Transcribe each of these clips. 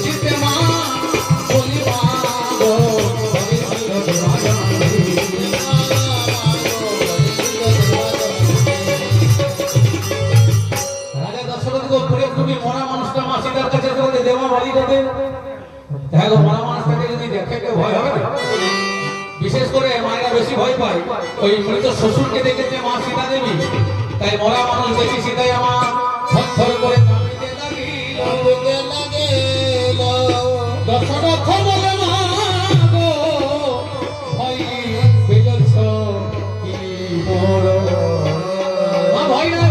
চিতে মা বলি মা গো রাজা দশরথ গো তুমি মরা মানুষটা মা সীতার কাছে দেওয়া বলি করতে দেখো মরা মানুষটাকে যদি দেখে কেউ ভয় হবে না বিশেষ করে মায়েরা বেশি ভয় পায় ওই মৃত শ্বশুরকে দেখেছে মা সীতা দেবী তাই মরা মানুষ দেখি সীতাই আমার থরথর করে কাঁপিতে লাগিল দশরথ বলে মা গো ভয় পেয়েছ কি মোর মা ভয় না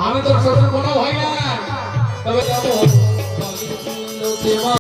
আমি তোর শ্বশুর কোনো ভয় না তবে যাবো